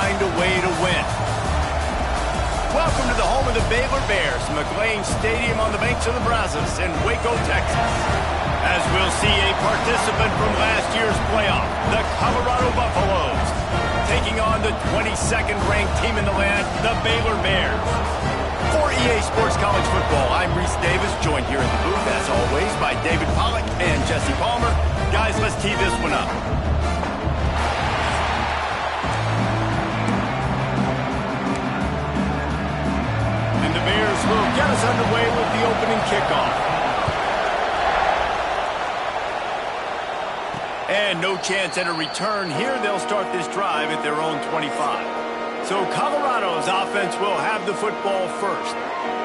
find a way to win. Welcome to the home of the Baylor Bears, McLean Stadium on the banks of the Brazos in Waco, Texas. As we'll see a participant from last year's playoff, the Colorado Buffaloes, taking on the 22nd ranked team in the land, the Baylor Bears. For EA Sports College Football, I'm Reese Davis, joined here in the booth, as always, by David Pollack and Jesse Palmer. Guys, let's tee this one up. And the Bears will get us underway with the opening kickoff. And no chance at a return here. They'll start this drive at their own 25. So Colorado's offense will have the football first.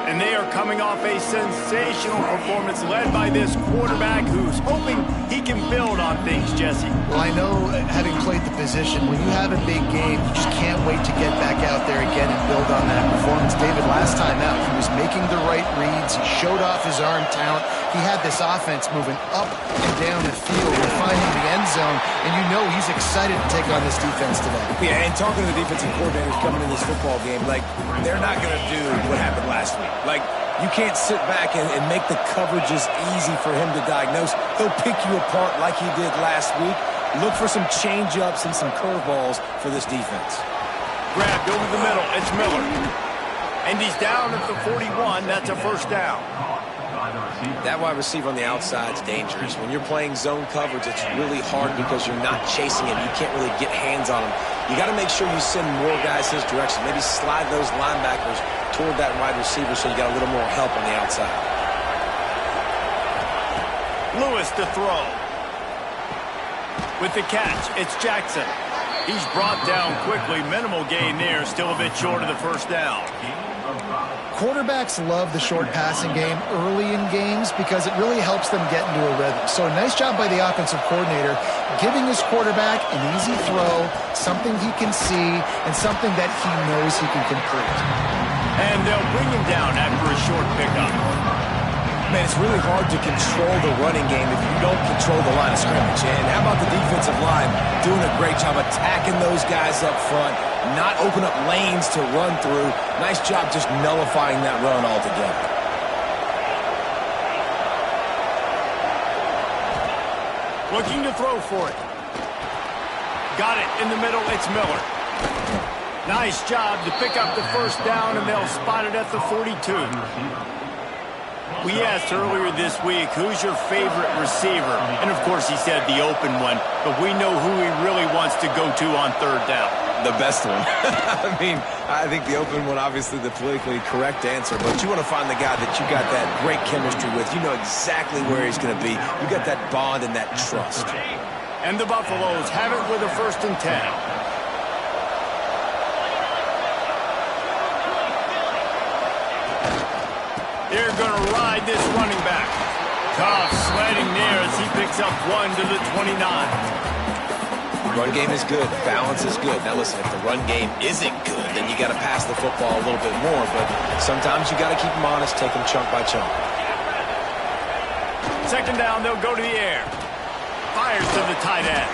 And they are coming off a sensational performance led by this quarterback who's hoping he can build on things, Jesse. Well, I know, having played the position, when you have a big game, you just can't wait to get back out there again and build on that performance. David, last time out, he was making the right reads. He showed off his arm talent. He had this offense moving up and down the field and finding the end zone, and you know he's excited to take on this defense today. Yeah, and talking to the defensive coordinators coming in this football game, like, they're not going to do what happened last week. Like, you can't sit back and make the coverages easy for him to diagnose. He'll pick you apart like he did last week. Look for some change-ups and some curveballs for this defense. Grabbed over the middle. It's Miller. And he's down at the 41. That's a first down. That wide receiver on the outside is dangerous. When you're playing zone coverage, it's really hard because you're not chasing him. You can't really get hands on him. You got to make sure you send more guys his direction. Maybe slide those linebackers toward that wide receiver so you got a little more help on the outside. Lewis to throw. With the catch, it's Jackson. He's brought down quickly. Minimal gain there. Still a bit short of the first down. Quarterbacks love the short passing game early in games because it really helps them get into a rhythm. So a nice job by the offensive coordinator giving his quarterback an easy throw, something he can see, and something that he knows he can complete. And they'll bring him down after a short pickup. Man, it's really hard to control the running game if you don't control the line of scrimmage. And how about the defensive line doing a great job attacking those guys up front, not open up lanes to run through. Nice job just nullifying that run altogether. Looking to throw for it. Got it in the middle. It's Miller. Nice job to pick up the first down, and they'll spot it at the 42. We asked earlier this week, who's your favorite receiver? And, of course, he said the open one, but we know who he really wants to go to on third down. The best one. I mean, I think the open one, obviously the politically correct answer, but you want to find the guy that you got that great chemistry with. You know exactly where he's going to be. You got that bond and that trust. And the Buffaloes have it with a 1st and 10. They're going to ride this running back. Tough sledding there as he picks up 1 to the 29. Run game is good. Balance is good. Now, listen, if the run game isn't good, then you got to pass the football a little bit more. But sometimes you got to keep them honest, take them chunk by chunk. 2nd down, they'll go to the air. Fires to the tight end.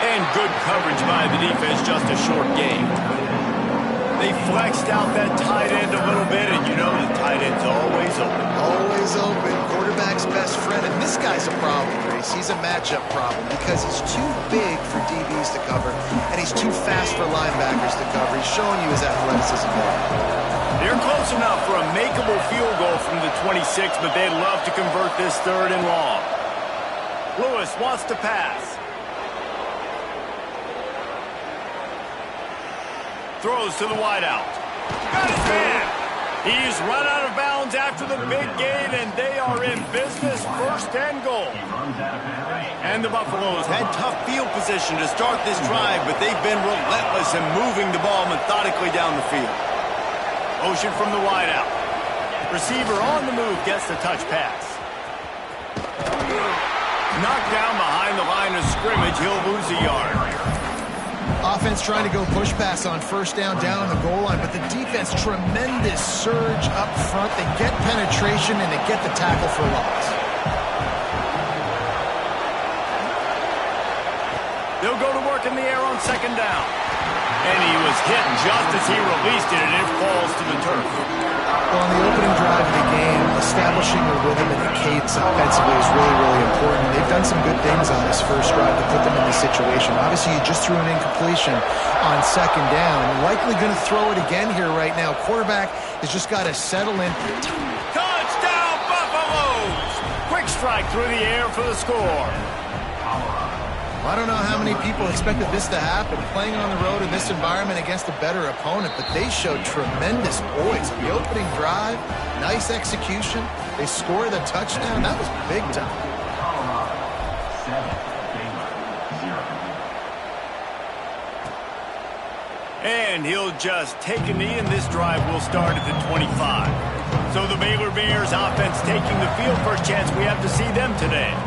And good coverage by the defense, just a short gain. They flexed out that tight end a little bit, and you know the tight end's always open. Always open. Quarterback's best friend. And this guy's a problem, Grace. He's a matchup problem because he's too big for DBs to cover, and he's too fast for linebackers to cover. He's showing you his athleticism there. They're close enough for a makeable field goal from the 26, but they'd love to convert this 3rd and long. Lewis wants to pass. Throws to the wideout. Got his man. He's run out of bounds after the big gain, and they are in business. 1st and goal. And the Buffaloes had tough field position to start this drive, but they've been relentless in moving the ball methodically down the field. Motion from the wideout. Receiver on the move gets the touch pass. Knocked down behind the line of scrimmage. He'll lose a yard. Offense trying to go push pass on 1st down on the goal line, but the defense, tremendous surge up front. They get penetration, and they get the tackle for loss. They'll go to work in the air on 2nd down. And he was hit just as he released it, and it falls to the turf. Well, in the opening drive of the game, establishing a rhythm and a cadence offensively is really, really important. They've done some good things on this first drive to put them in this situation. Obviously, you just threw an incompletion on second down. Likely going to throw it again here right now. Quarterback has just got to settle in. Touchdown, Buffaloes! Quick strike through the air for the score. I don't know how many people expected this to happen, playing on the road in this environment against a better opponent, but they showed tremendous poise on the opening drive. Nice execution. They score the touchdown. That was big time. And he'll just take a knee, and this drive will start at the 25. So the Baylor Bears offense taking the field for a chance. We have to see them today.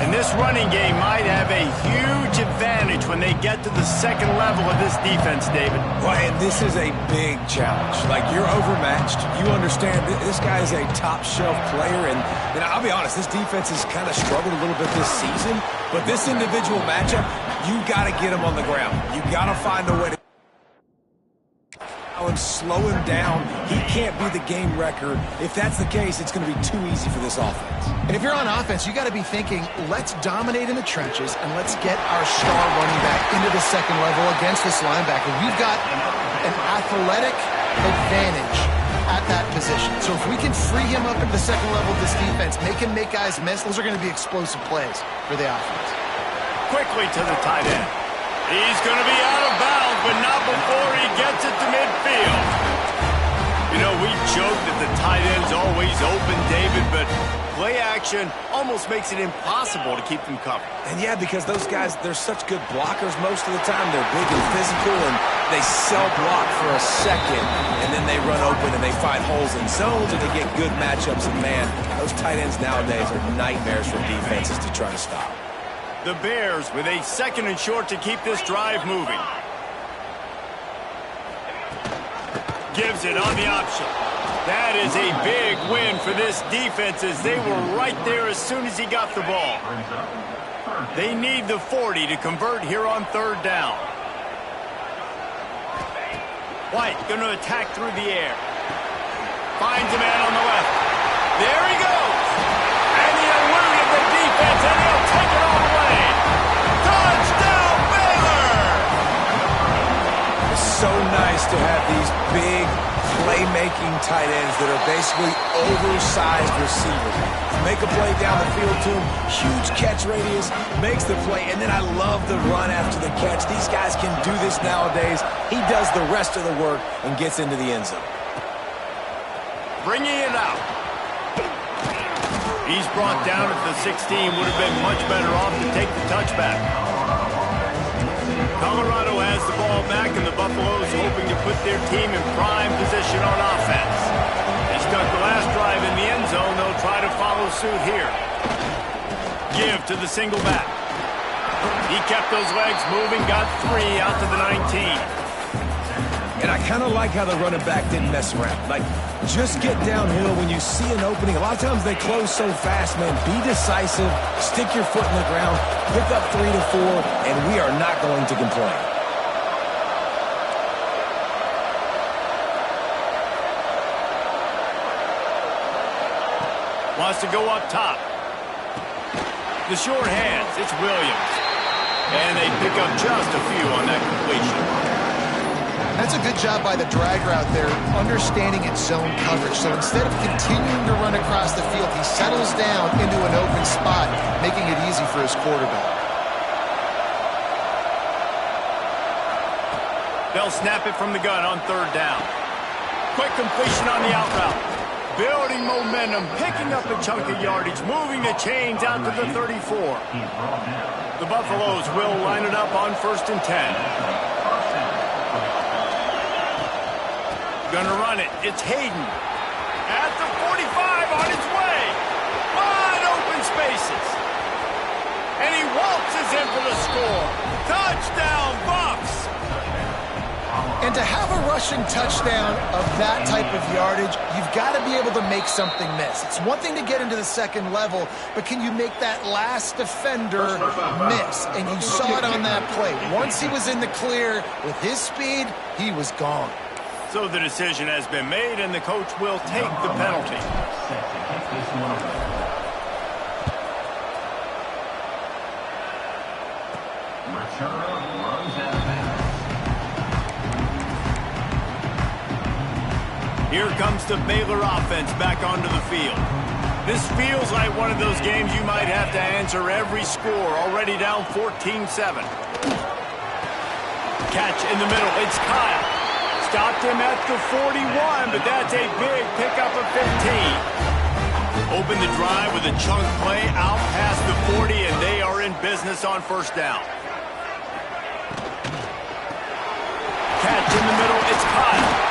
And this running game might have a huge advantage when they get to the second level of this defense, David. Well, and this is a big challenge. Like, you're overmatched. You understand this guy is a top-shelf player. And I'll be honest, this defense has kind of struggled a little bit this season. But this individual matchup, you got to get him on the ground. You got to find a way to and slow him down. He can't be the game wrecker. If that's the case, it's going to be too easy for this offense. And if you're on offense, you got to be thinking, let's dominate in the trenches and let's get our star running back into the second level against this linebacker. We've got an athletic advantage at that position. So if we can free him up at the second level of this defense, make him make guys miss, those are going to be explosive plays for the offense. Quickly to the tight end. He's going to be out of bounds, but not before he gets it to midfield. You know, we joke that the tight end's always open, David, but play action almost makes it impossible to keep them covered. And yeah, because those guys, they're such good blockers most of the time. They're big and physical, and they cell block for a second, and then they run open and they find holes in zones, and they get good matchups. And man, those tight ends nowadays are nightmares for defenses to try to stop. The Bears with a second and short to keep this drive moving. Gives it on the option. That is a big win for this defense as they were right there as soon as he got the ball. They need the 40 to convert here on third down. White going to attack through the air. Finds a man on the left. There he goes. And he eluded the defense, and he'll take it all the way. Touchdown, Baylor! It's so nice to have these big playmaking tight ends that are basically oversized receivers. Make a play down the field to him, huge catch radius, makes the play, and then I love the run after the catch. These guys can do this nowadays. He does the rest of the work and gets into the end zone. Bringing it out. He's brought down at the 16. Would have been much better off to take the touchback. Colorado has the ball back, and the Buffaloes hoping to put their team in prime position on offense. They stuck the last drive in the end zone. They'll try to follow suit here. Give to the single back. He kept those legs moving, got 3 out to the 19. And I kind of like how the running back didn't mess around. Like, just get downhill when you see an opening. A lot of times they close so fast, man. Be decisive, stick your foot in the ground, pick up 3 to 4, and we are not going to complain. Wants to go up top. The short hands, it's Williams. And they pick up just a few on that completion. That's a good job by the drag route there, understanding its zone coverage. So instead of continuing to run across the field, he settles down into an open spot, making it easy for his quarterback. They'll snap it from the gun on third down. Quick completion on the out route. Building momentum, picking up a chunk of yardage, moving the chains out to the 34. The Buffaloes will line it up on 1st and 10. Gonna run it. It's Hayden. At the 45 on its way. Wide open spaces. And he waltzes in for the score. Touchdown, Buffs! And And to have a rushing touchdown of that type of yardage, you've got to be able to make something miss. It's one thing to get into the second level, but can you make that last defender miss? And you saw it on that play. Once he was in the clear with his speed, he was gone. So the decision has been made, and the coach will take the penalty. Here comes the Baylor offense back onto the field. This feels like one of those games you might have to answer every score, already down 14-7. Catch in the middle, it's Kyle. Stopped him at the 41, but that's a big pickup of 15. Open the drive with a chunk play out past the 40, and they are in business on first down. Catch in the middle, it's Kyle.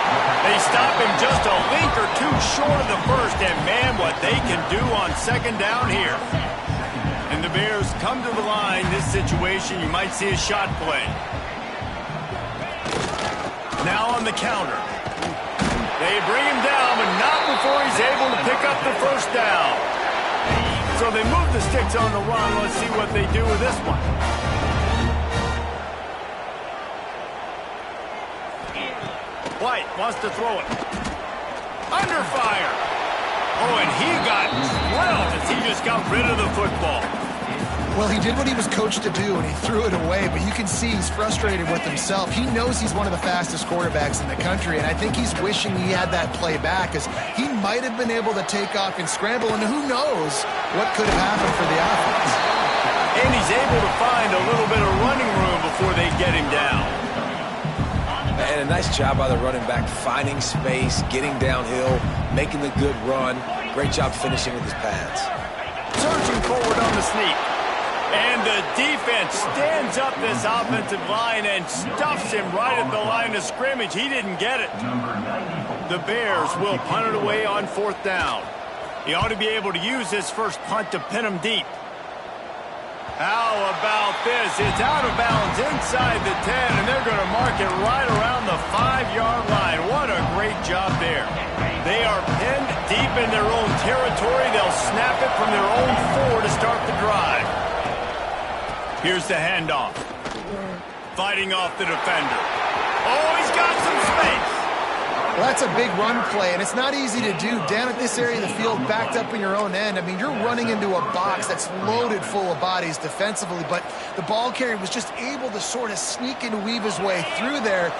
They stop him just a link or two short of the first, and man, what they can do on second down here. And the Bears come to the line. This situation, you might see a shot play. Now on the counter. They bring him down, but not before he's able to pick up the first down. So they move the sticks on the run. Let's see what they do with this one. White wants to throw it. Under fire. Oh, and he got drilled as he just got rid of the football. Well, he did what he was coached to do, and he threw it away, but you can see he's frustrated with himself. He knows he's one of the fastest quarterbacks in the country, and I think he's wishing he had that play back, because he might have been able to take off and scramble, and who knows what could have happened for the offense. And he's able to find a little bit of running room before they get him down. And a nice job by the running back, finding space, getting downhill, making the good run. Great job finishing with his pads. Surging forward on the sneak. And the defense stands up this offensive line and stuffs him right at the line of scrimmage. He didn't get it. The Bears will punt it away on fourth down. He ought to be able to use his first punt to pin him deep. How about this? It's out of bounds inside the 10, and they're going to mark it right around the 5-yard line. What a great job there. They are pinned deep in their own territory. They'll snap it from their own 4 to start the drive. Here's the handoff. Fighting off the defender. Oh, he's got some space. Well, that's a big run play, and it's not easy to do. Down at this area of the field, backed up in your own end, I mean, you're running into a box that's loaded full of bodies defensively, but the ball carrier was just able to sort of sneak and weave his way through there,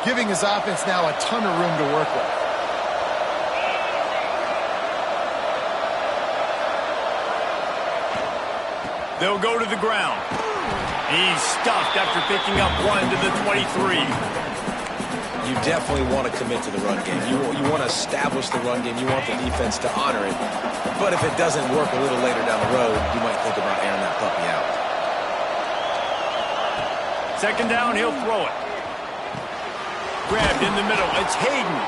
giving his offense now a ton of room to work with. They'll go to the ground. He's stuffed after picking up 1 to the 23. You definitely want to commit to the run game. You want to establish the run game. You want the defense to honor it. But if it doesn't work a little later down the road, you might think about airing that puppy out. Second down, he'll throw it. Grabbed in the middle. It's Hayden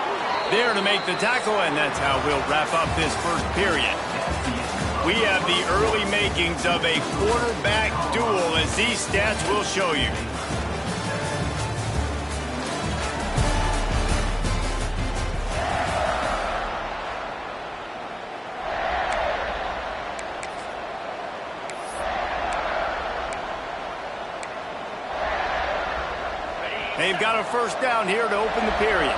there to make the tackle, and that's how we'll wrap up this first period. We have the early makings of a quarterback duel, as these stats will show you. They've got a first down here to open the period.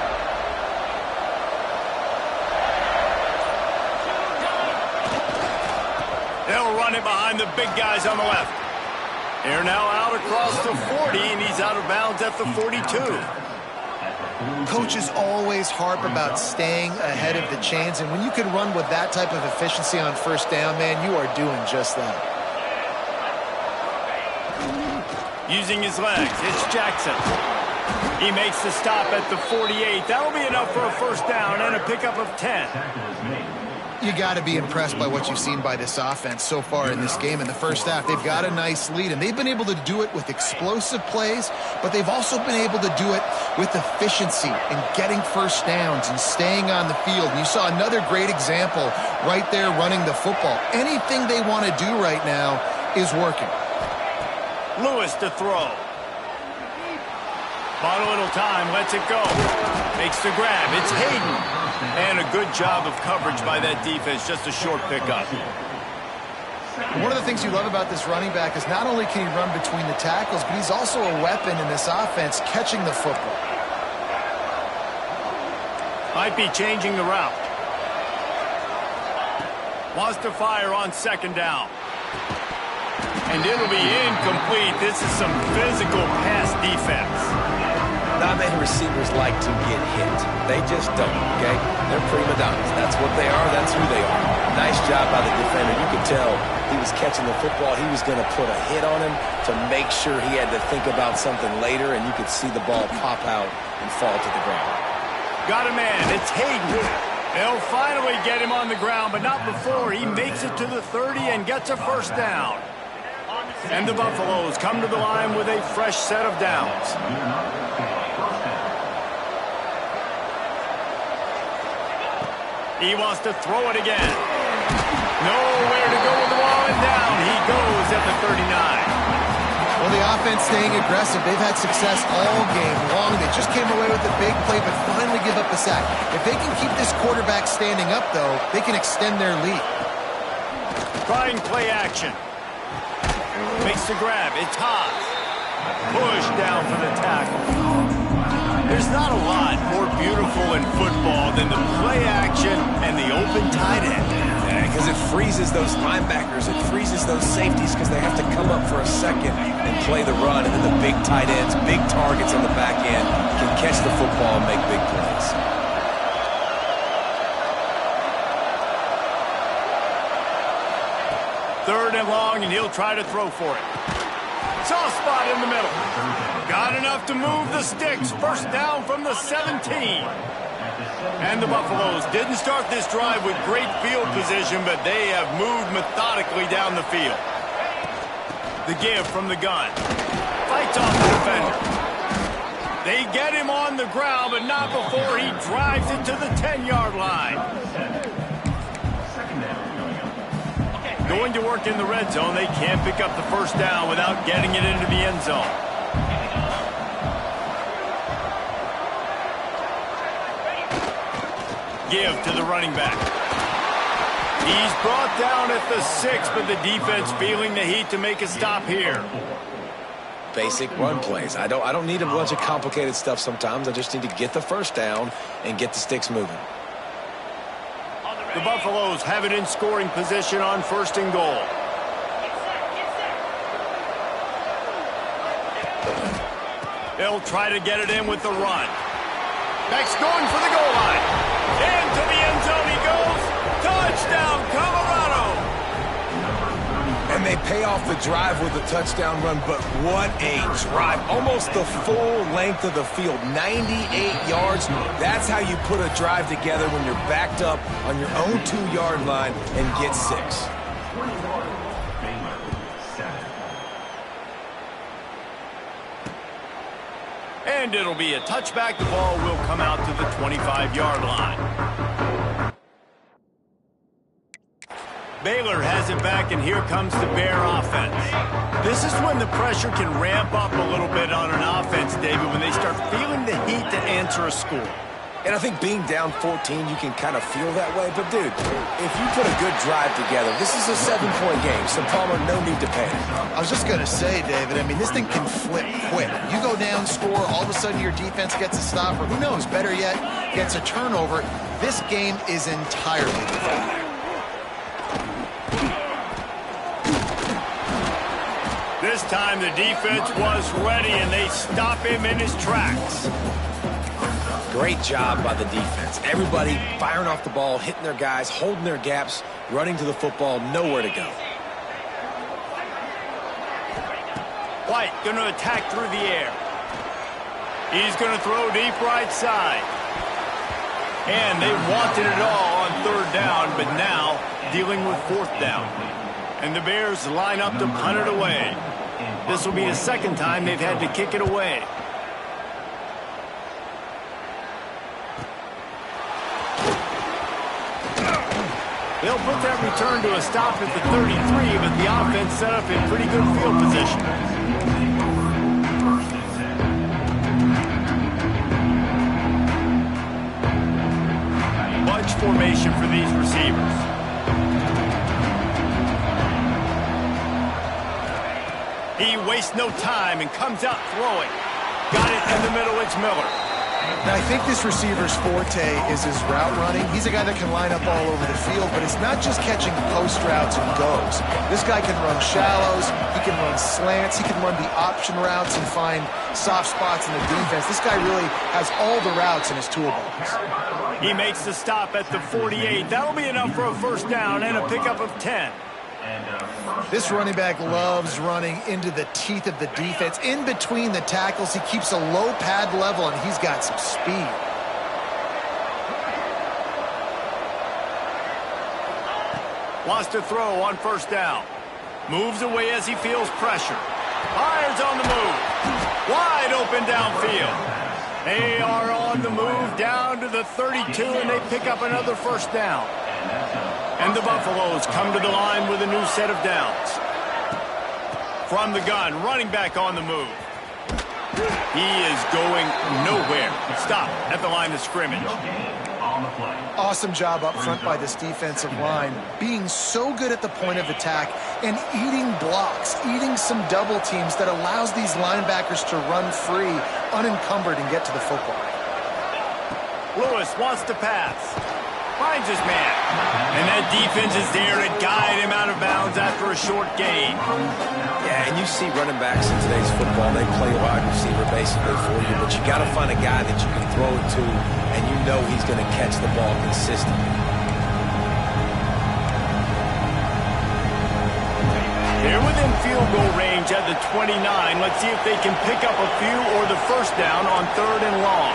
They'll run it behind the big guys on the left. They're now out across the 40, and he's out of bounds at the 42. Coaches always harp about staying ahead of the chains, and when you can run with that type of efficiency on first down, man, you are doing just that. Using his legs, it's Jackson. He makes the stop at the 48. That'll be enough for a first down and a pickup of 10. You got to be impressed by what you've seen by this offense so far in this game. In the first half, they've got a nice lead, and they've been able to do it with explosive plays, but they've also been able to do it with efficiency and getting first downs and staying on the field. And you saw another great example right there running the football. Anything they want to do right now is working. Lewis to throw. Bought a little time, lets it go. Makes the grab. It's Hayden. And a good job of coverage by that defense. Just a short pickup. One of the things you love about this running back is not only can he run between the tackles, but he's also a weapon in this offense catching the football. Might be changing the route. Wants to fire on second down. And it'll be incomplete. This is some physical pass defense. Not many receivers like to get hit. They just don't, okay? They're prima donnas. That's what they are. That's who they are. Nice job by the defender. You could tell he was catching the football. He was going to put a hit on him to make sure he had to think about something later, and you could see the ball pop out and fall to the ground. Got a man. It's Hayden. They'll finally get him on the ground, but not before he makes it to the 30 and gets a first down. And the Buffaloes come to the line with a fresh set of downs. He wants to throw it again. Nowhere to go with the ball, and down he goes at the 39. Well, the offense staying aggressive. They've had success all game long. They just came away with a big play, but finally give up the sack. If they can keep this quarterback standing up, though, they can extend their lead. Trying play action. Makes the grab. It's Haas. Push down for the tackle. There's not a lot more beautiful in football than the play action and the open tight end. Because it freezes those linebackers. It freezes those safeties because they have to come up for a second and play the run. And then the big tight ends, big targets on the back end can catch the football and make big plays. Third and long, and he'll try to throw for it. Soft spot in the middle. Got enough to move the sticks. First down from the 17. And the Buffaloes didn't start this drive with great field position, but they have moved methodically down the field. The give from the gun. Fights off the defender. They get him on the ground, but not before he drives it to the 10-yard line. Going to work in the red zone. They can't pick up the first down without getting it into the end zone. Give to the running back. He's brought down at the 6, but the defense feeling the heat to make a stop here. Basic run plays. I don't need a bunch of complicated stuff sometimes. I just need to get the first down and get the sticks moving. The Buffaloes have it in scoring position on first and goal. They'll try to get it in with the run. Beck's going for the goal line. Into the end zone he goes. Touchdown, Colorado. And they pay off the drive with a touchdown run, but what a drive. Almost the full length of the field, 98 yards. That's how you put a drive together when you're backed up on your own 2-yard line and get 6. And it'll be a touchback. The ball will come out to the 25-yard line. Baylor has it back, and here comes the Bear offense. This is when the pressure can ramp up a little bit on an offense, David, when they start feeling the heat to answer a score. And I think being down 14, you can kind of feel that way. But, dude, if you put a good drive together, this is a 7-point game, so Palmer, no need to panic. I was just going to say, David, I mean, this thing can flip quick. You go down, score, all of a sudden your defense gets a stop, or who knows, better yet, gets a turnover. This game is entirely different. This time the defense was ready, and they stop him in his tracks. Great job by the defense. Everybody firing off the ball, hitting their guys, holding their gaps, running to the football, nowhere to go. White going to attack through the air. He's going to throw deep right side. And they wanted it all on third down, but now dealing with fourth down. And the Bears line up to punt it away. This will be the second time they've had to kick it away. They'll put that return to a stop at the 33, but the offense set up in pretty good field position. formation for these receivers. He wastes no time and comes out throwing. Got it in the middle, it's Miller. Now, I think this receiver's forte is his route running. He's a guy that can line up all over the field, but it's not just catching post routes and goes. This guy can run shallows, he can run slants, he can run the option routes and find soft spots in the defense. This guy really has all the routes in his toolbox. He makes the stop at the 48. That'll be enough for a first down and a pickup of 10. This running back loves running into the teeth of the defense. In between the tackles, he keeps a low pad level, and he's got some speed. Wants to throw on first down. Moves away as he feels pressure. Fires on the move. Wide open downfield. They are on the move down to the 32, and they pick up another first down. And the Buffaloes come to the line with a new set of downs. From the gun, running back on the move. He is going nowhere. Stop at the line of scrimmage. Awesome job up front by this defensive line, being so good at the point of attack and eating blocks, eating some double teams that allows these linebackers to run free, unencumbered, and get to the football. Lewis wants to pass. Finds his man. And that defense is there to guide him out of bounds after a short gain. Yeah, and you see running backs in today's football, they play wide receiver basically for you, but you got to find a guy that you can throw it to, and you know he's going to catch the ball consistently. They're within field goal range at the 29. Let's see if they can pick up a few or the first down on 3rd and long.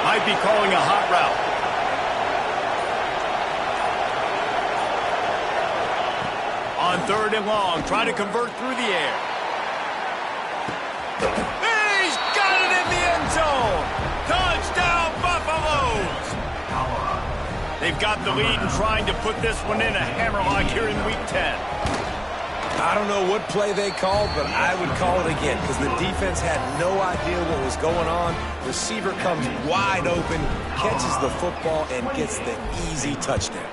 Might be calling a hot route. On 3rd and long, try to convert through the air. He's got it in the end zone. Touchdown, Buffaloes. They've got the lead and trying to put this one in a hammerlock here in Week 10. I don't know what play they called, but I would call it again because the defense had no idea what was going on. Receiver comes wide open, catches the football, and gets the easy touchdown.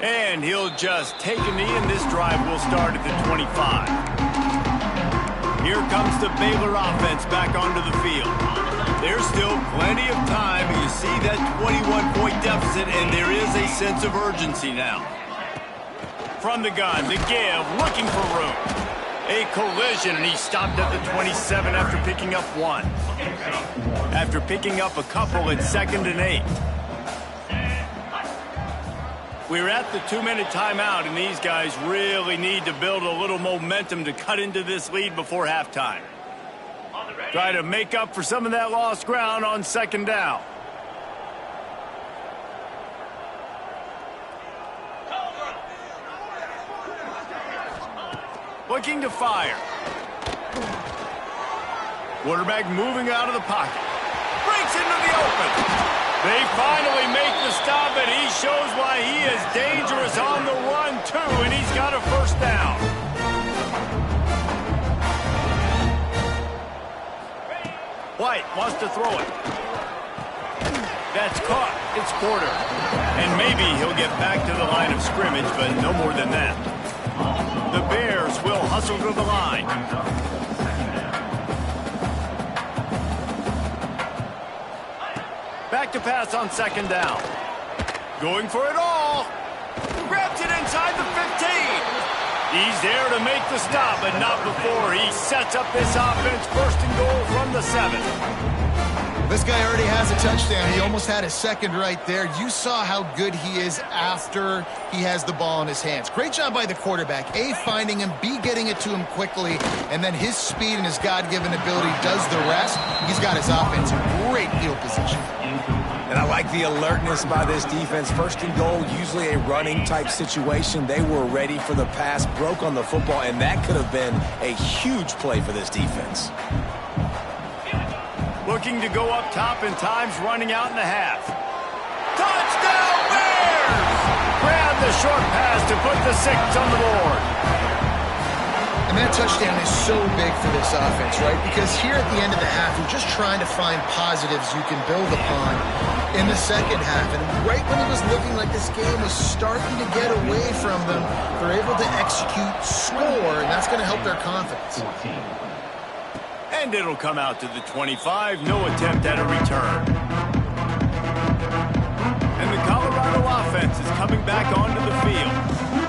And he'll just take a knee, and this drive will start at the 25. Here comes the Baylor offense back onto the field. There's still plenty of time. You see that 21-point deficit, and there is a sense of urgency now. From the gun, the give, looking for room. A collision, and he stopped at the 27 after picking up one. After picking up a couple at 2nd and 8. We're at the 2-minute timeout, and these guys really need to build a little momentum to cut into this lead before halftime. Try to make up for some of that lost ground on 2nd down. Looking to fire. Quarterback moving out of the pocket. Breaks into the open. They finally make the stop, and he shows why he is dangerous on the run, too, and he's got a first down. White wants to throw it. That's caught. It's Porter. And maybe he'll get back to the line of scrimmage, but no more than that. The Bears will hustle to the line. Back to pass on 2nd down. Going for it all. Grabs it inside the 15. He's there to make the stop, but not before he sets up this offense. 1st and goal from the 7. This guy already has a touchdown. He almost had a second right there. You saw how good he is after he has the ball in his hands. Great job by the quarterback. A, finding him, B, getting it to him quickly, and then his speed and his God-given ability does the rest. He's got his offense in great field position. And I like the alertness by this defense. 1st and goal, usually a running type situation. They were ready for the pass, broke on the football, and that could have been a huge play for this defense. Looking to go up top, and time's running out in the half. Touchdown Bears! Grab the short pass to put the 6 on the board. And that touchdown is so big for this offense, right? Because here at the end of the half, you're just trying to find positives you can build upon in the second half. And right when it was looking like this game was starting to get away from them, they're able to execute, score, and that's going to help their confidence. And it'll come out to the 25. No attempt at a return. And the Colorado offense is coming back onto the field.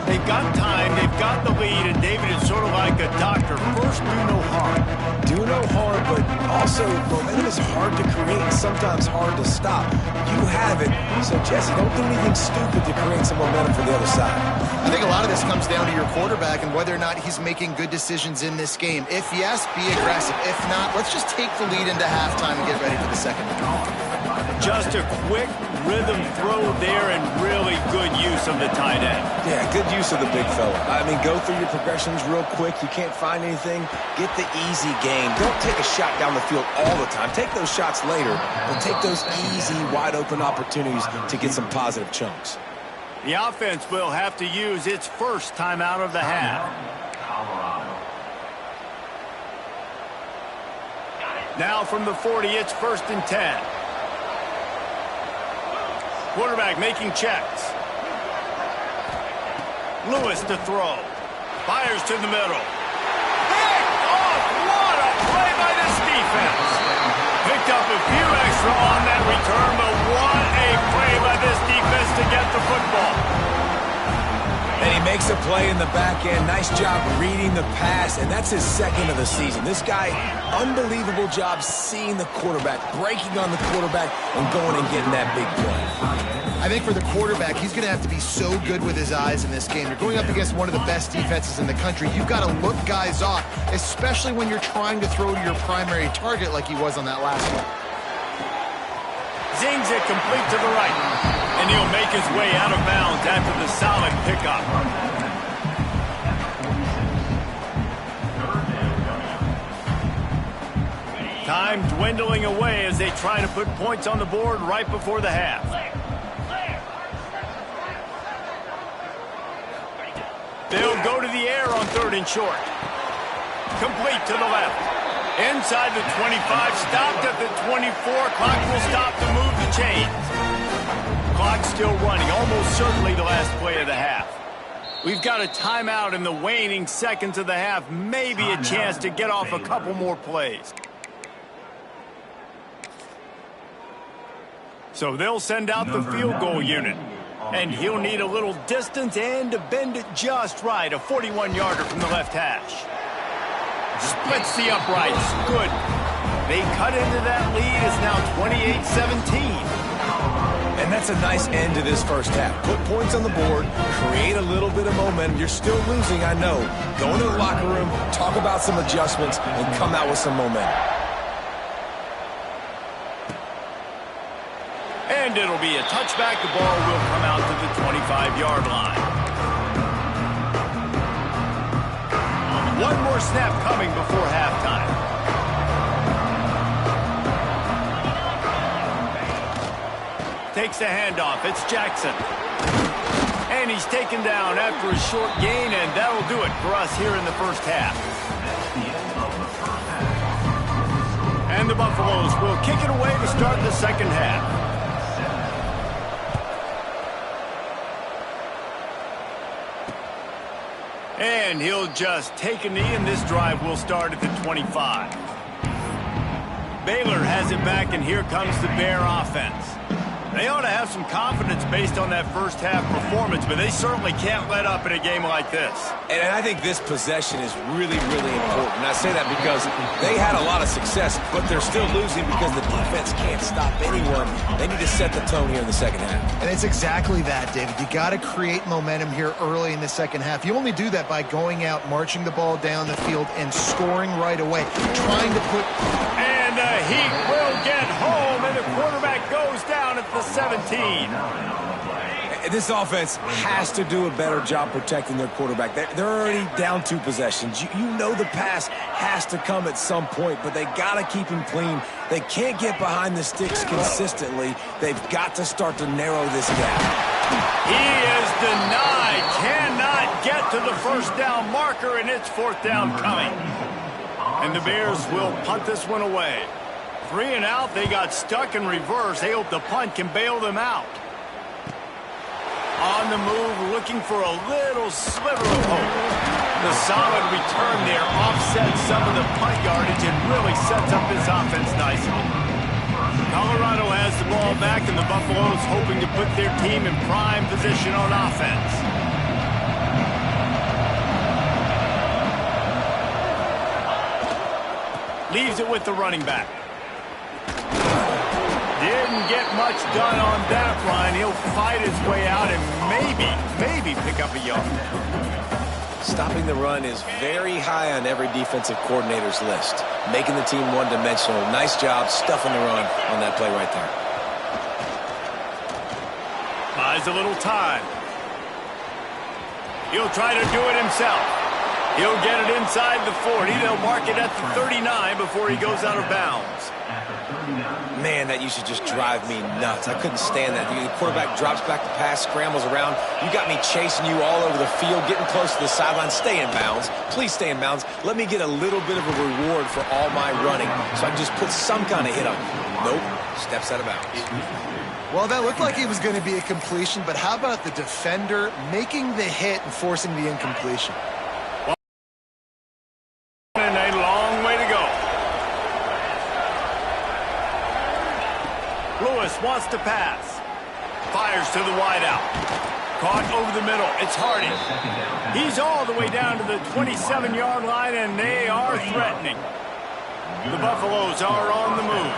They've got time, they've got the lead, and David is sort of like a doctor. First, do no harm. Do no harm, but also momentum is hard to create and sometimes hard to stop. You have it, so Jesse, don't do anything stupid to create some momentum for the other side. I think a lot of this comes down to your quarterback and whether or not he's making good decisions in this game. If yes, be aggressive. If not, let's just take the lead into halftime and get ready for the second half. Just a quick rhythm throw there and really good use of the tight end. Yeah, good use of the big fella. I mean, go through your progressions real quick. You can't find anything, get the easy gain. Don't take a shot down the field all the time. Take those shots later, but take those easy, wide-open opportunities to get some positive chunks. The offense will have to use its first timeout of the half. Now from the 40, it's 1st and 10. Quarterback making checks. Lewis to throw. Fires to the middle. Picked off! What a play by this defense. Picked up a few extra on that return, but what a play by this defense to get the football. And he makes a play in the back end. Nice job reading the pass, and that's his second of the season. This guy, unbelievable job seeing the quarterback, breaking on the quarterback, and going and getting that big play. I think for the quarterback, he's going to have to be so good with his eyes in this game. You're going up against one of the best defenses in the country. You've got to look guys off, especially when you're trying to throw to your primary target like he was on that last one. Zings it complete to the right. And he'll make his way out of bounds after the solid pickup. Time dwindling away as they try to put points on the board right before the half. They'll go to the air on 3rd and short. Complete to the left. Inside the 25, stopped at the 24. Clock will stop to move the chains. Clock still running, almost certainly the last play of the half. We've got a timeout in the waning seconds of the half. Maybe a chance to get off a couple more plays. So they'll send out the field goal unit. And he'll need a little distance and to bend it just right. A 41-yarder from the left hash. Splits the uprights. Good. They cut into that lead. It's now 28-17. And that's a nice end to this first half. Put points on the board, create a little bit of momentum. You're still losing, I know. Go into the locker room, talk about some adjustments, and come out with some momentum. And it'll be a touchback. The ball will come out to the 25-yard line. One more snap coming before halftime. Takes the handoff. It's Jackson. And he's taken down after a short gain, and that'll do it for us here in the first half. And the Buffaloes will kick it away to start the second half. And he'll just take a knee, and this drive will start at the 25. Baylor has it back, and here comes the Bear offense. They ought to have some confidence based on that first half performance, but they certainly can't let up in a game like this. And I think this possession is really, really important. And I say that because they had a lot of success, but they're still losing because the defense can't stop anyone. They need to set the tone here in the second half. And it's exactly that, David. You got to create momentum here early in the second half. You only do that by going out, marching the ball down the field, and scoring right away. Trying to put... And the Heat will get home, and the quarterback goes down at the 17. This offense has to do a better job protecting their quarterback. They're already down 2 possessions. You know the pass has to come at some point, but they got to keep him clean. They can't get behind the sticks consistently. They've got to start to narrow this gap. He is denied. Cannot get to the first down marker, and it's fourth down coming. And the Bears will punt this one away. 3 and out. They got stuck in reverse. They hope the punt can bail them out. On the move, looking for a little sliver of hope. The solid return there offsets some of the punt yardage and really sets up this offense nicely. Colorado has the ball back, and the Buffaloes hoping to put their team in prime position on offense. Leaves it with the running back. Didn't get much done on that run. He'll fight his way out and maybe pick up a yard. Stopping the run is very high on every defensive coordinator's list. Making the team one-dimensional. Nice job stuffing the run on that play right there. Buys a little time. He'll try to do it himself. He'll get it inside the 40. They'll mark it at the 39 before he goes out of bounds. Man, that used to just drive me nuts. I couldn't stand that. The quarterback drops back the pass, scrambles around. You got me chasing you all over the field, getting close to the sideline. Stay in bounds. Please stay in bounds. Let me get a little bit of a reward for all my running so I can just put some kind of hit on you. Nope. Steps out of bounds. Well, that looked like it was going to be a completion, but how about the defender making the hit and forcing the incompletion? And a long way to go. Lewis wants to pass. Fires to the wideout. Caught over the middle. It's Hardy. He's all the way down to the 27-yard line, and they are threatening. The Buffaloes are on the move.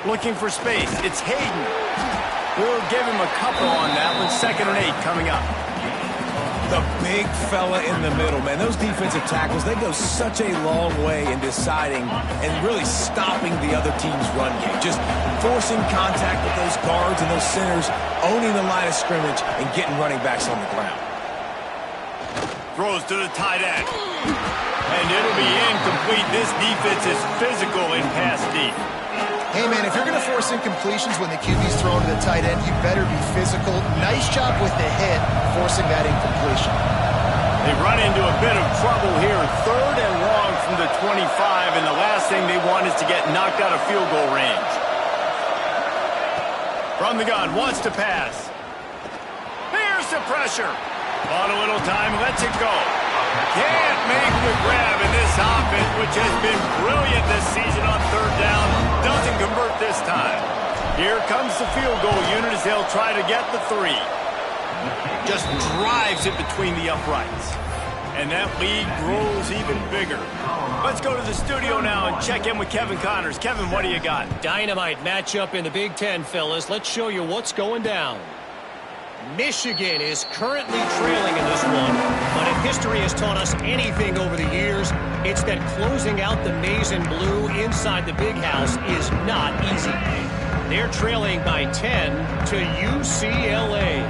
Looking for space. It's Hayden. We'll give him a couple on that one. 2nd and 8 coming up. The big fella in the middle, man. Those defensive tackles, they go such a long way in deciding and really stopping the other team's run game. Just forcing contact with those guards and those centers, owning the line of scrimmage, and getting running backs on the ground. Throws to the tight end. And it'll be incomplete. This defense is physical in pass deep. Hey, man, if you're going to force incompletions when the QB's thrown to the tight end, you better be physical. Nice job with the hit, forcing that incompletion. They run into a bit of trouble here. 3rd and long from the 25, and the last thing they want is to get knocked out of field goal range. From the gun, wants to pass. Here's the pressure. On a little time, lets it go. Can't make the grab in this offense, which has been brilliant this season on 3rd down. Doesn't convert this time. Here comes the field goal unit as they'll try to get the 3. Just drives it between the uprights. And that lead grows even bigger. Let's go to the studio now and check in with Kevin Connors. Kevin, what do you got? Dynamite matchup in the Big Ten, fellas. Let's show you what's going down. Michigan is currently trailing in this one, but if history has taught us anything over the years, it's that closing out the maize and blue inside the big house is not easy. They're trailing by 10 to UCLA.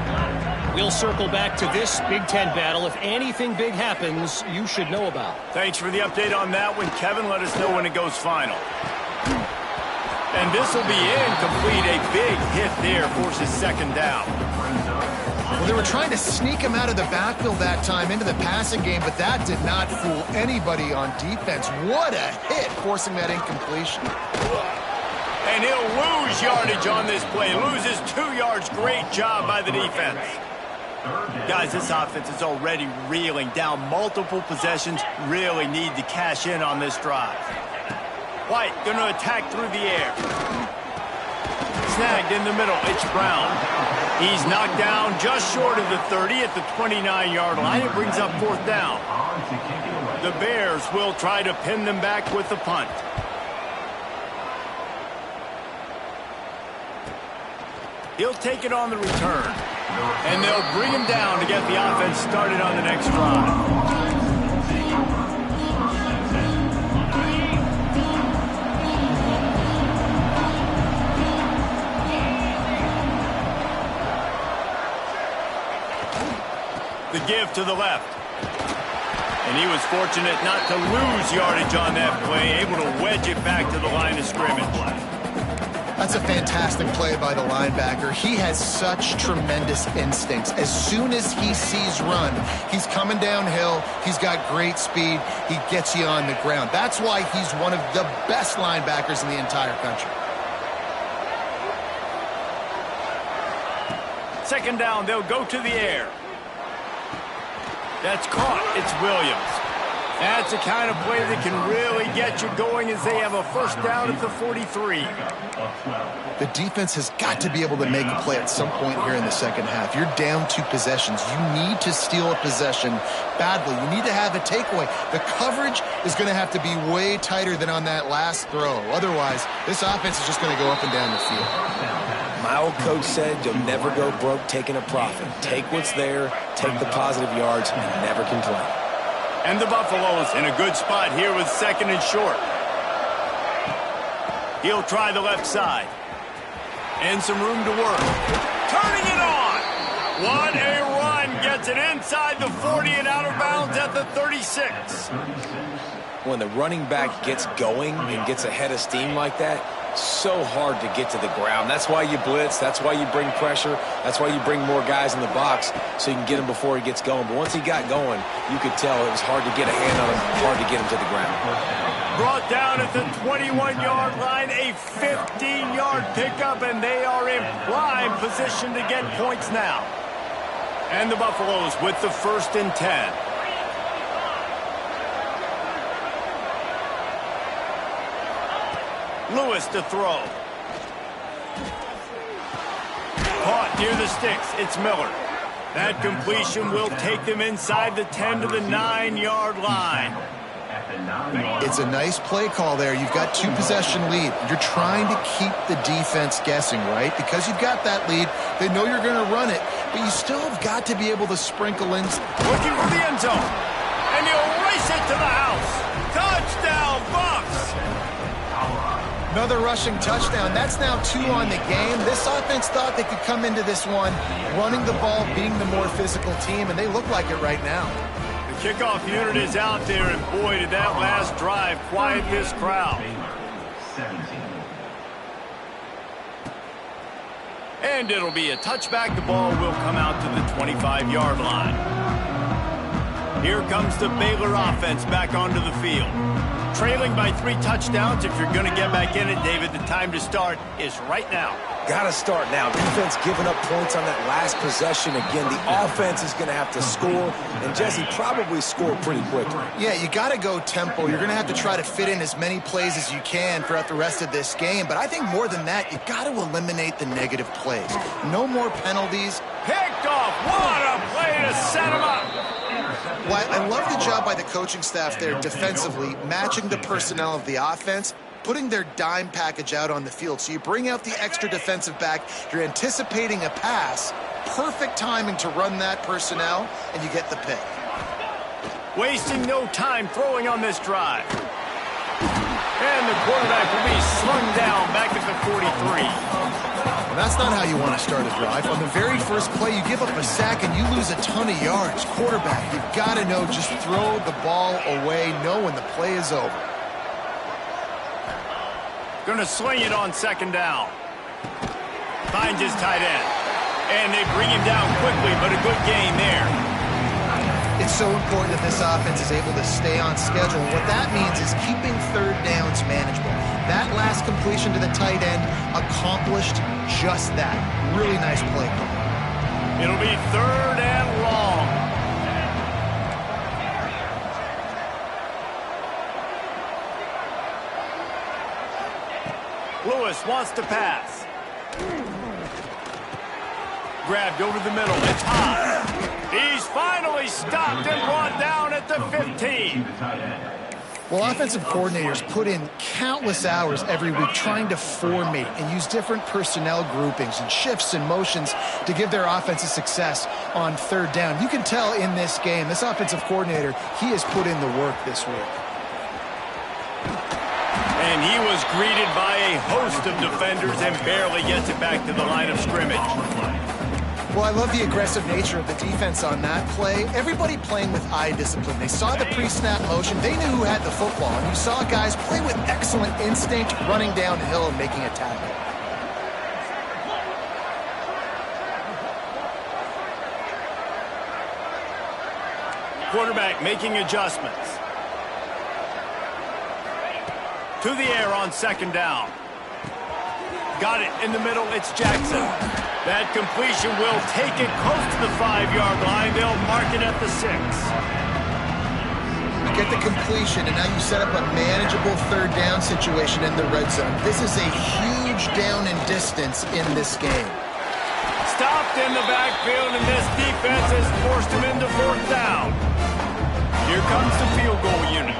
We'll circle back to this Big Ten battle. If anything big happens, you should know about. Thanks for the update on that one, Kevin. Let us know when it goes final. And this will be incomplete. A big hit there forces 2nd down. Well, they were trying to sneak him out of the backfield that time into the passing game, but that did not fool anybody on defense. What a hit, forcing that incompletion. And he'll lose yardage on this play. Loses 2 yards. Great job by the defense. Guys, this offense is already reeling down multiple possessions. Really need to cash in on this drive. White going to attack through the air. Snagged in the middle. It's Brown. He's knocked down just short of the 30 at the 29-yard line. It brings up 4th down. The Bears will try to pin them back with the punt. He'll take it on the return. And they'll bring him down to get the offense started on the next drive. The give to the left. And he was fortunate not to lose yardage on that play, able to wedge it back to the line of scrimmage. That's a fantastic play by the linebacker. He has such tremendous instincts. As soon as he sees run, he's coming downhill. He's got great speed. He gets you on the ground. That's why he's one of the best linebackers in the entire country. Second down, they'll go to the air. That's caught. It's Williams. That's the kind of play that can really get you going as they have a first down at the 43. The defense has got to be able to make a play at some point here in the second half. You're down 2 possessions. You need to steal a possession badly. You need to have a takeaway. The coverage is going to have to be way tighter than on that last throw. Otherwise, this offense is just going to go up and down the field. My old coach said you'll never go broke taking a profit. Take what's there, take the positive yards, and never complain. And the Buffaloes in a good spot here with second and short. He'll try the left side. And some room to work. Turning it on. What a run. Gets it inside the 40 and out of bounds at the 36. When the running back gets going and gets ahead of steam like that, so hard to get to the ground. That's why you blitz. That's why you bring pressure. That's why you bring more guys in the box so you can get him before he gets going. But once he got going, you could tell it was hard to get a hand on him, hard to get him to the ground. Brought down at the 21-yard line, a 15-yard pickup, and they are in prime position to get points now. And the Buffaloes with the 1st and 10. Lewis to throw. Caught near the sticks. It's Miller. That completion will take them inside the 10 to the 9-yard line. It's a nice play call there. You've got 2-possession lead. You're trying to keep the defense guessing, right? Because you've got that lead, they know you're going to run it, but you still have got to be able to sprinkle in. Looking for the end zone. And he'll race it to the house. Touchdown, Bucks! Another rushing touchdown. That's now 2 on the game. This offense thought they could come into this one running the ball, being the more physical team, and they look like it right now. The kickoff unit is out there, and boy, did that last drive quiet this crowd. And it'll be a touchback. The ball will come out to the 25-yard line. Here comes the Baylor offense back onto the field. Trailing by 3 touchdowns. If you're going to get back in it, David, the time to start is right now. Got to start now. Defense giving up points on that last possession. Again, the offense is going to have to score, and Jesse probably score pretty quickly. Yeah, you got to go tempo. You're going to have to try to fit in as many plays as you can throughout the rest of this game. But I think more than that, you got to eliminate the negative plays. No more penalties. Picked off. What a play to set him up. Well, I love the job by the coaching staff there defensively, matching the personnel of the offense, putting their dime package out on the field. So you bring out the extra defensive back, you're anticipating a pass, perfect timing to run that personnel, and you get the pick. Wasting no time throwing on this drive. And the quarterback will be slung down back at the 43. That's not how you want to start a drive. On the very first play, you give up a sack and you lose a ton of yards. Quarterback, you've got to know, just throw the ball away, know when the play is over. Going to sling it on second down. Finds his tight end. And they bring him down quickly, but a good gain there. It's so important that this offense is able to stay on schedule. What that means is keeping third downs manageable. That last completion to the tight end accomplished just that. Really nice play. It'll be 3rd and long. Lewis wants to pass. Grabbed over the middle. It's high. He's finally stopped and brought down at the 15. Well, offensive coordinators put in countless hours every week trying to formate and use different personnel groupings and shifts and motions to give their offensive success on 3rd down. You can tell in this game, this offensive coordinator, he has put in the work this week. And he was greeted by a host of defenders and barely gets it back to the line of scrimmage. Well, I love the aggressive nature of the defense on that play. Everybody playing with eye discipline. They saw the pre-snap motion. They knew who had the football. And you saw guys play with excellent instinct, running downhill and making a tackle. Quarterback making adjustments. To the air on second down. Got it in the middle. It's Jackson. That completion will take it close to the 5-yard line. They'll mark it at the 6. You get the completion, and now you set up a manageable third down situation in the red zone. This is a huge down in distance in this game. Stopped in the backfield, and this defense has forced him into fourth down. Here comes the field goal unit.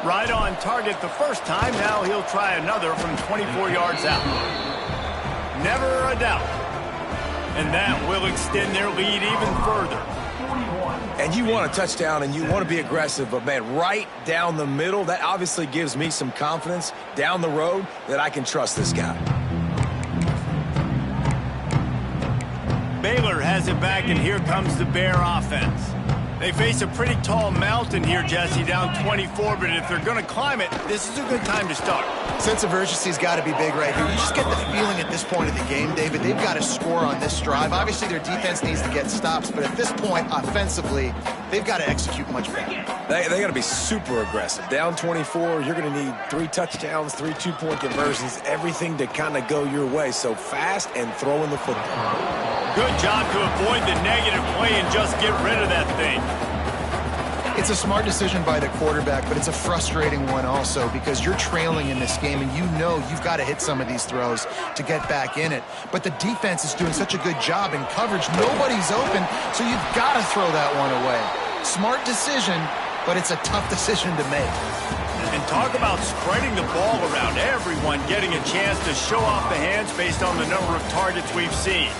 Right on target the first time. Now he'll try another from 24 yards out. Never a doubt. And that will extend their lead even further. And you want a touchdown and you want to be aggressive, but man, right down the middle, that obviously gives me some confidence down the road that I can trust this guy. Baylor has it back, and here comes the Bear offense. They face a pretty tall mountain here, Jesse, down 24, but if they're going to climb it, this is a good time to start. Sense of urgency's got to be big right here. You just get the feeling at this point of the game, David, they've got to score on this drive. Obviously, their defense needs to get stops, but at this point, offensively, they've got to execute much better. They got to be super aggressive. Down 24, you're going to need 3 touchdowns, 3 two-point conversions, everything to kind of go your way. So fast and throwing the football. Good job to avoid the negative play and just get rid of that thing. It's a smart decision by the quarterback, but it's a frustrating one also because you're trailing in this game and you know you've got to hit some of these throws to get back in it. But the defense is doing such a good job in coverage. Nobody's open, so you've got to throw that one away. Smart decision, but it's a tough decision to make. And talk about spreading the ball around. Everyone getting a chance to show off the hands based on the number of targets we've seen.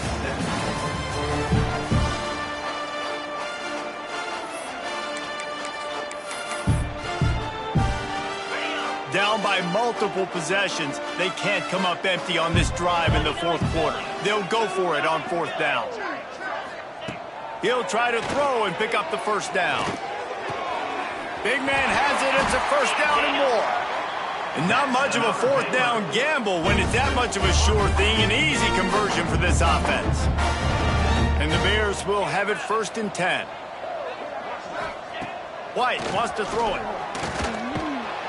Down by multiple possessions, they can't come up empty on this drive in the fourth quarter. They'll go for it on fourth down. He'll try to throw and pick up the first down. Big man has it. It's a first down and more. And not much of a fourth down gamble when it's that much of a sure thing. An easy conversion for this offense. And the Bears will have it 1st and 10. White wants to throw it.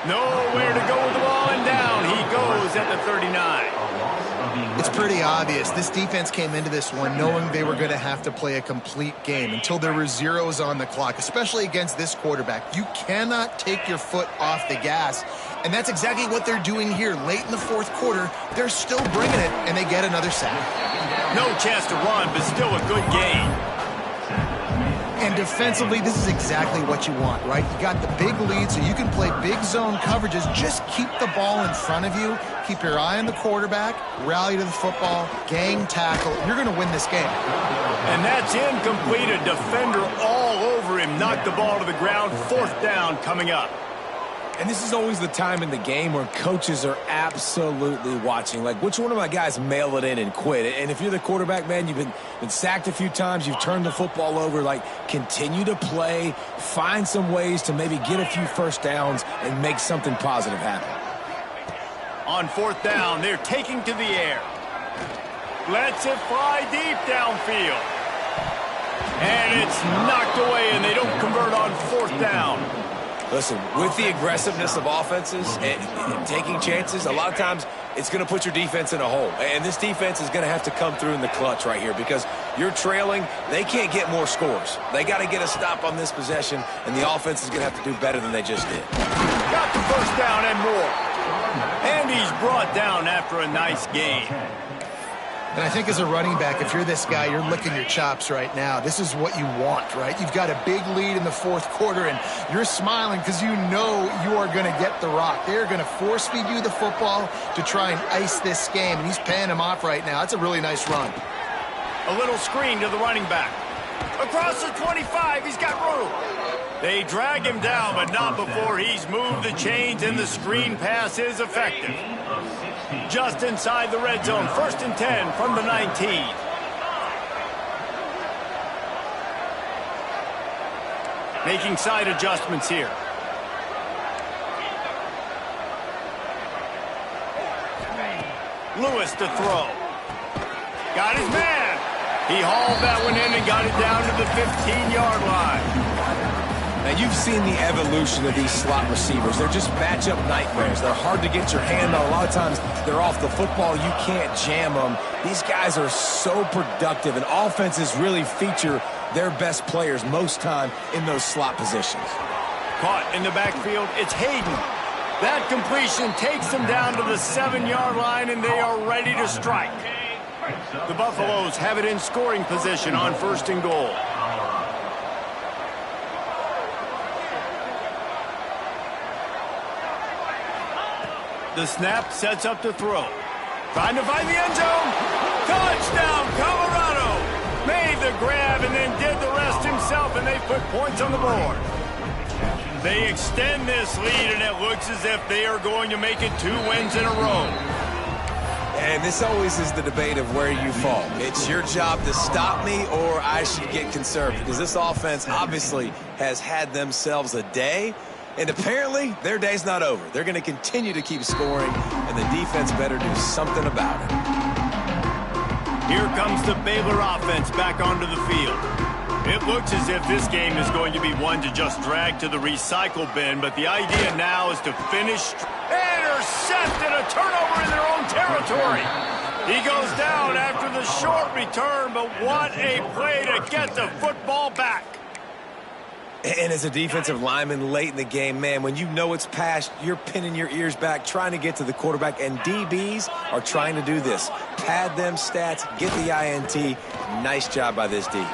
Nowhere to go with the ball, and down he goes at the 39. It's pretty obvious. This defense came into this one knowing they were going to have to play a complete game until there were zeros on the clock, especially against this quarterback. You cannot take your foot off the gas, and that's exactly what they're doing here. Late in the fourth quarter, they're still bringing it, and they get another sack. No chance to run, but still a good game. And defensively, this is exactly what you want, right? You got the big lead, so you can play big zone coverages. Just keep the ball in front of you. Keep your eye on the quarterback. Rally to the football. Gang tackle. You're going to win this game. And that's incomplete. A defender all over him. Knocked the ball to the ground. Fourth down coming up. And this is always the time in the game where coaches are absolutely watching. Like, which one of my guys mail it in and quit? And if you're the quarterback, man, you've been sacked a few times, you've turned the football over, like, continue to play, find some ways to maybe get a few first downs and make something positive happen. On fourth down, they're taking to the air. Lets it fly deep downfield. And it's knocked away, and they don't convert on fourth down. Listen, with the aggressiveness of offenses and taking chances, a lot of times it's going to put your defense in a hole. And this defense is going to have to come through in the clutch right here because you're trailing. They can't get more scores. They got to get a stop on this possession, and the offense is going to have to do better than they just did. Got the first down and more. And he's brought down after a nice game. And I think as a running back, if you're this guy, you're licking your chops right now. This is what you want, right? You've got a big lead in the fourth quarter, and you're smiling because you know you are going to get the rock. They're going to force-feed you the football to try and ice this game, and he's paying him off right now. That's a really nice run. A little screen to the running back. Across the 25, he's got room. They drag him down, but not before he's moved the chains, and the screen pass is effective. Just inside the red zone, 1st and 10 from the 19. Making side adjustments here. Lewis to throw. Got his man. He hauled that one in and got it down to the 15-yard line. Now, you've seen the evolution of these slot receivers. They're just matchup nightmares. They're hard to get your hand on. A lot of times, they're off the football. You can't jam them. These guys are so productive, and offenses really feature their best players most time in those slot positions. Caught in the backfield, it's Hayden. That completion takes them down to the 7-yard line, and they are ready to strike. The Buffaloes have it in scoring position on 1st and goal. The snap sets up to throw. Trying to find the end zone. Touchdown, Colorado! Made the grab and then did the rest himself, and they put points on the board. They extend this lead, and it looks as if they are going to make it 2 wins in a row. And this always is the debate of where you fall. It's your job to stop me, or I should get conservative, because this offense obviously has had themselves a day. And apparently, their day's not over. They're going to continue to keep scoring, and the defense better do something about it. Here comes the Baylor offense back onto the field. It looks as if this game is going to be one to just drag to the recycle bin, but the idea now is to finish. Intercepted, a turnover in their own territory. He goes down after the short return, but what a play to get the football back. And as a defensive lineman late in the game, man, when you know it's past, you're pinning your ears back, trying to get to the quarterback, and DBs are trying to do this. Pad them stats, get the INT. Nice job by this D.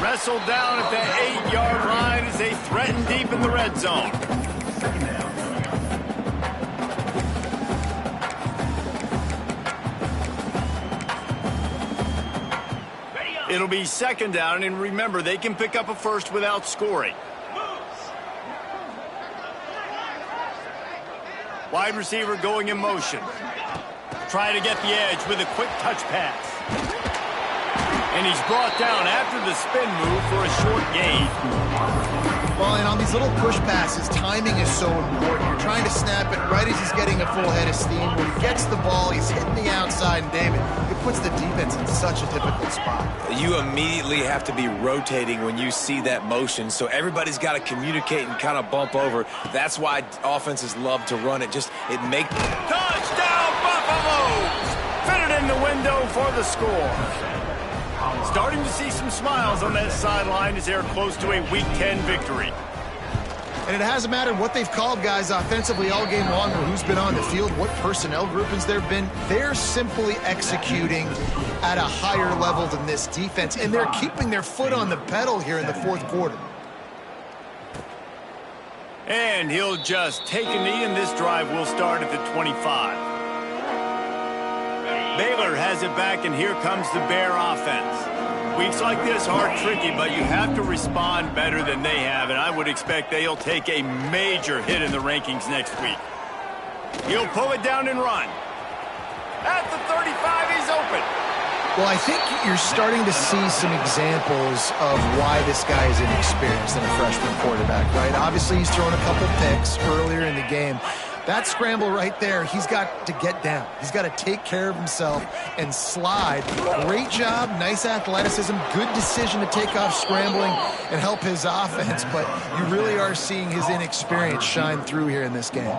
Wrestled down at the 8-yard line as they threaten deep in the red zone. It'll be 2nd down, and remember, they can pick up a first without scoring. Wide receiver going in motion. Try to get the edge with a quick touch pass. And he's brought down after the spin move for a short gain. Well, and on these little push passes, timing is so important. You're trying to snap it right as he's getting a full head of steam. When he gets the ball, he's hitting the outside, and David, it puts the defense in such a difficult spot. You immediately have to be rotating when you see that motion, so everybody's got to communicate and kind of bump over. That's why offenses love to run it. It makes... Touchdown, Buffaloes! Fitted in the window for the score. Starting to see some smiles on that sideline as they're close to a Week 10 victory. And it hasn't mattered what they've called guys offensively all game long or who's been on the field, what personnel groupings there have been. They're simply executing at a higher level than this defense, and they're keeping their foot on the pedal here in the 4th quarter. And he'll just take a knee, and this drive will start at the 25. Baylor has it back, and here comes the Bear offense. Weeks like this are tricky, but you have to respond better than they have, and I would expect they'll take a major hit in the rankings next week. He'll pull it down and run. At the 35, he's open. Well, I think you're starting to see some examples of why this guy is inexperienced in a freshman quarterback, right? Obviously, he's thrown a couple picks earlier in the game. That scramble right there, he's got to get down. He's got to take care of himself and slide. Great job, nice athleticism, good decision to take off scrambling and help his offense, but you really are seeing his inexperience shine through here in this game.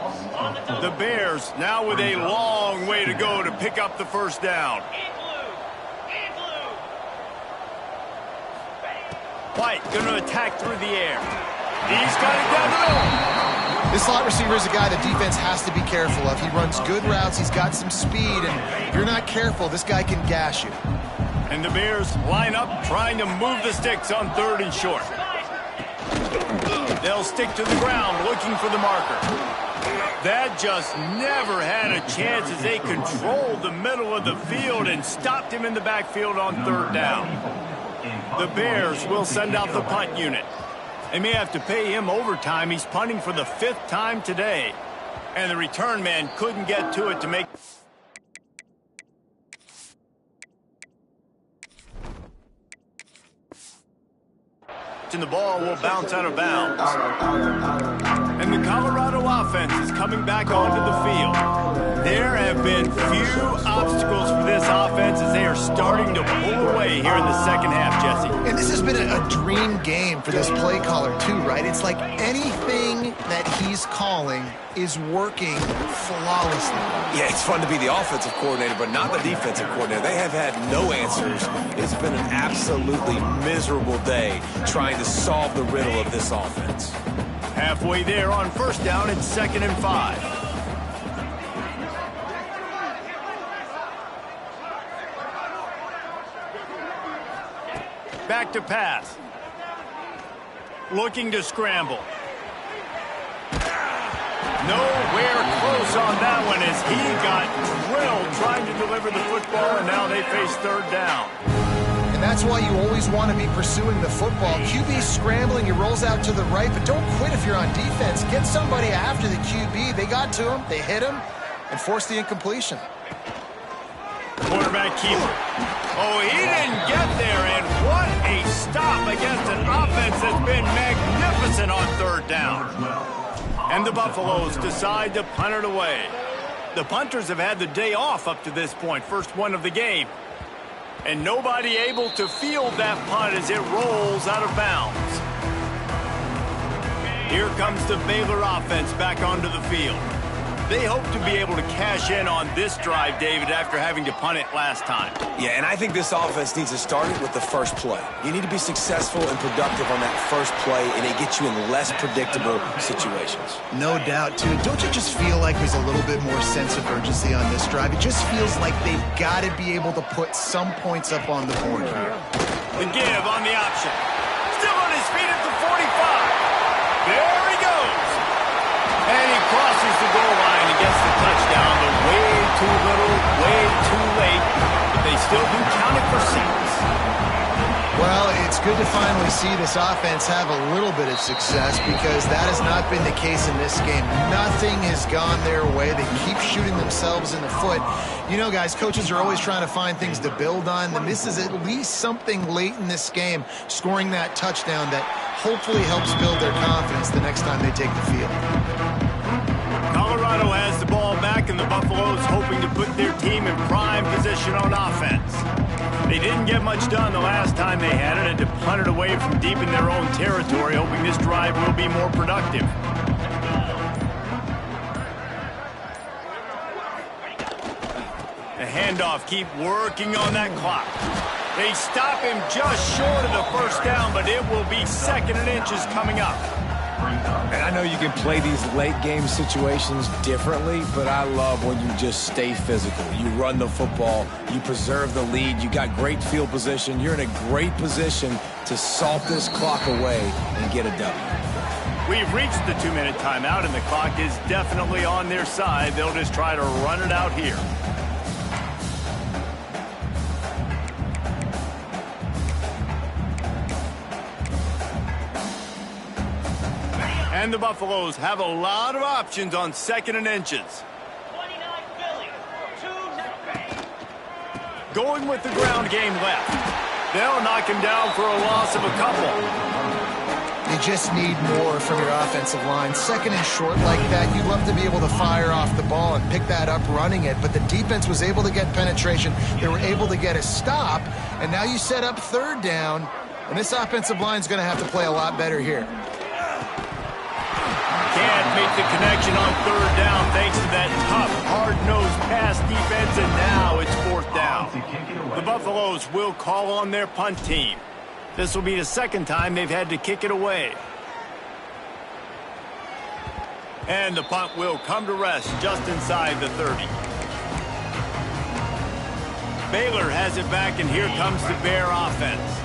The Bears now with a long way to go to pick up the 1st down. White going to attack through the air. He's got it down the middle. This slot receiver is a guy the defense has to be careful of. He runs good routes. He's got some speed, and if you're not careful, this guy can gash you. And the Bears line up trying to move the sticks on 3rd and short. They'll stick to the ground looking for the marker. That just never had a chance as they controlled the middle of the field and stopped him in the backfield on 3rd down. The Bears will send out the punt unit. They may have to pay him overtime. He's punting for the 5th time today. And the return man couldn't get to it to make... and the ball will bounce out of bounds. And the Colorado offense is coming back onto the field. There have been few obstacles for this offense as they are starting to pull away here in the second half, Jesse. And this has been a dream game for this play caller too, right? It's like anything that he's calling is working flawlessly. Yeah, it's fun to be the offensive coordinator, but not the defensive coordinator. They have had no answers. It's been an absolutely miserable day trying to solve the riddle of this offense. Halfway there on first down, it's 2nd and 5. Back to pass. Looking to scramble. Nowhere close on that one as he got drilled trying to deliver the football, and now they face 3rd down. And that's why you always want to be pursuing the football. QB scrambling, he rolls out to the right, but don't quit if you're on defense. Get somebody after the QB. They got to him, they hit him, and forced the incompletion. Quarterback keeper. Oh, he didn't get there, and what a stop against an offense that's been magnificent on 3rd down. And the Buffaloes decide to punt it away. The punters have had the day off up to this point, first one of the game. And nobody able to field that punt as it rolls out of bounds. Here comes the Baylor offense back onto the field. They hope to be able to cash in on this drive, David, after having to punt it last time. Yeah, and I think this offense needs to start it with the first play. You need to be successful and productive on that first play, and it gets you in less predictable situations. No doubt, too. Don't you just feel like there's a little bit more sense of urgency on this drive? It just feels like they've got to be able to put some points up on the board here. The give on the option. Still on his feet at the 45. There he goes. And he crosses the goal line and gets the touchdown, but way too little, way too late. But they still do count it for 6. Well, it's good to finally see this offense have a little bit of success because that has not been the case in this game. Nothing has gone their way. They keep shooting themselves in the foot. You know, guys, coaches are always trying to find things to build on, and this is at least something late in this game, scoring that touchdown that hopefully helps build their confidence the next time they take the field. Colorado has the ball back, and the Buffaloes hoping to put their team in prime position on offense. They didn't get much done the last time they had it, and to punt it away from deep in their own territory, hoping this drive will be more productive. The handoff, keep working on that clock. They stop him just short of the first down, but it will be 2nd and inches coming up. And I know you can play these late game situations differently, but I love when you just stay physical. You run the football, you preserve the lead, you got great field position, you're in a great position to salt this clock away and get a W. We've reached the 2-minute timeout, and the clock is definitely on their side. They'll just try to run it out here. And the Buffaloes have a lot of options on 2nd and inches. Going with the ground game left. They'll knock him down for a loss of a couple. You just need more from your offensive line. 2nd and short like that, you'd love to be able to fire off the ball and pick that up running it, but the defense was able to get penetration. They were able to get a stop, and now you set up 3rd down, and this offensive line is going to have to play a lot better here. Can't make the connection on 3rd down thanks to that tough, hard-nosed pass defense, and now it's 4th down. The Buffaloes will call on their punt team. This will be the 2nd time they've had to kick it away. And the punt will come to rest just inside the 30. Baylor has it back, and here comes the Bear offense.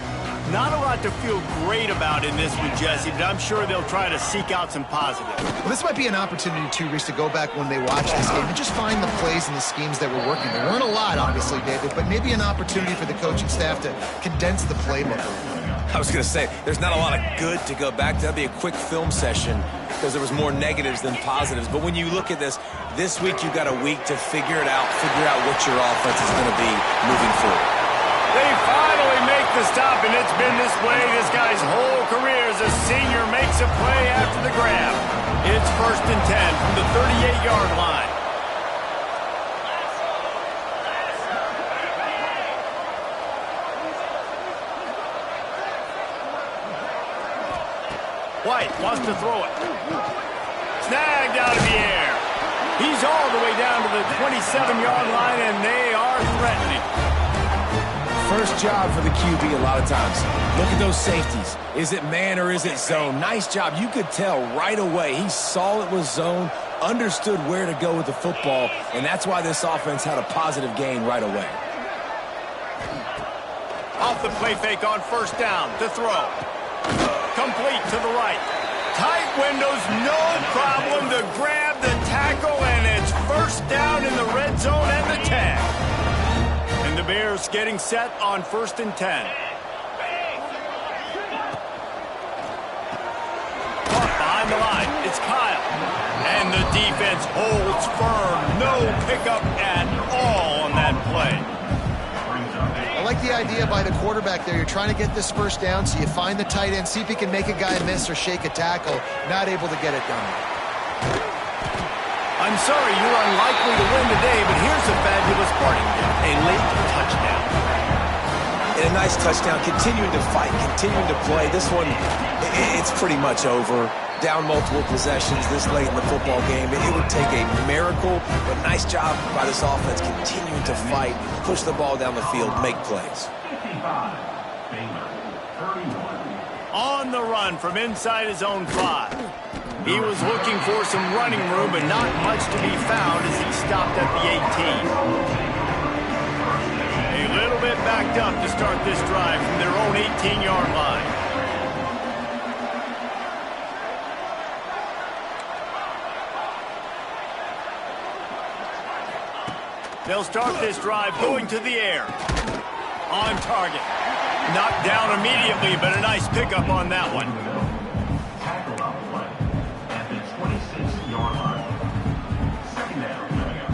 Not a lot to feel great about in this one, Jesse, but I'm sure they'll try to seek out some positives. Well, this might be an opportunity, too, Reese, to go back when they watch this game and just find the plays and the schemes that were working. There weren't a lot, obviously, David, but maybe an opportunity for the coaching staff to condense the playbook. I was going to say, there's not a lot of good to go back to. That'd be a quick film session because there was more negatives than positives. But when you look at this week you got a week to figure out what your offense is going to be moving forward. They finally make the stop, and it's been this way this guy's whole career as a senior makes a play after the grab. It's 1st and 10 from the 38-yard line. White wants to throw it. Snagged out of the air. He's all the way down to the 27-yard line, and they are threatening. First job for the QB a lot of times. Look at those safeties. Is it man or is it zone? Nice job. You could tell right away. He saw it was zone, understood where to go with the football, and that's why this offense had a positive gain right away. Off the play fake on 1st down to throw. Complete to the right. Tight windows, no problem to grab the tackle, and it's 1st down in the red zone and the tag. And the Bears getting set on 1st and 10. Caught behind the line. It's Kyle. And the defense holds firm. No pickup at all on that play. I like the idea by the quarterback there. You're trying to get this 1st down, so you find the tight end, see if he can make a guy miss or shake a tackle. Not able to get it done. I'm sorry you're unlikely to win today, but here's a fabulous parting gift. A late touchdown. And a nice touchdown. Continuing to fight, continuing to play. This one, it's pretty much over. Down multiple possessions this late in the football game. It would take a miracle, but nice job by this offense continuing to fight, push the ball down the field, make plays. On the run from inside his own 5. He was looking for some running room, but not much to be found as he stopped at the 18. A little bit backed up to start this drive from their own 18-yard line. They'll start this drive going to the air. On target. Knocked down immediately, but a nice pickup on that one. Tackled on the play at the 26-yard line. 2nd down coming up.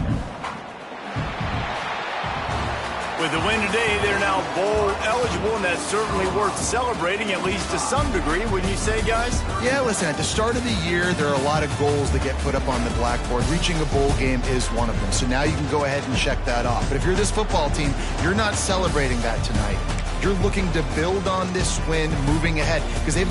With the win today, they're now bowl eligible, and that's certainly worth celebrating, at least to some degree, wouldn't you say, guys? Yeah, listen, at the start of the year, there are a lot of goals that get put up on the blackboard. Reaching a bowl game is one of them. So now you can go ahead and check that off. But if you're this football team, you're not celebrating that tonight. You're looking to build on this win moving ahead because they've got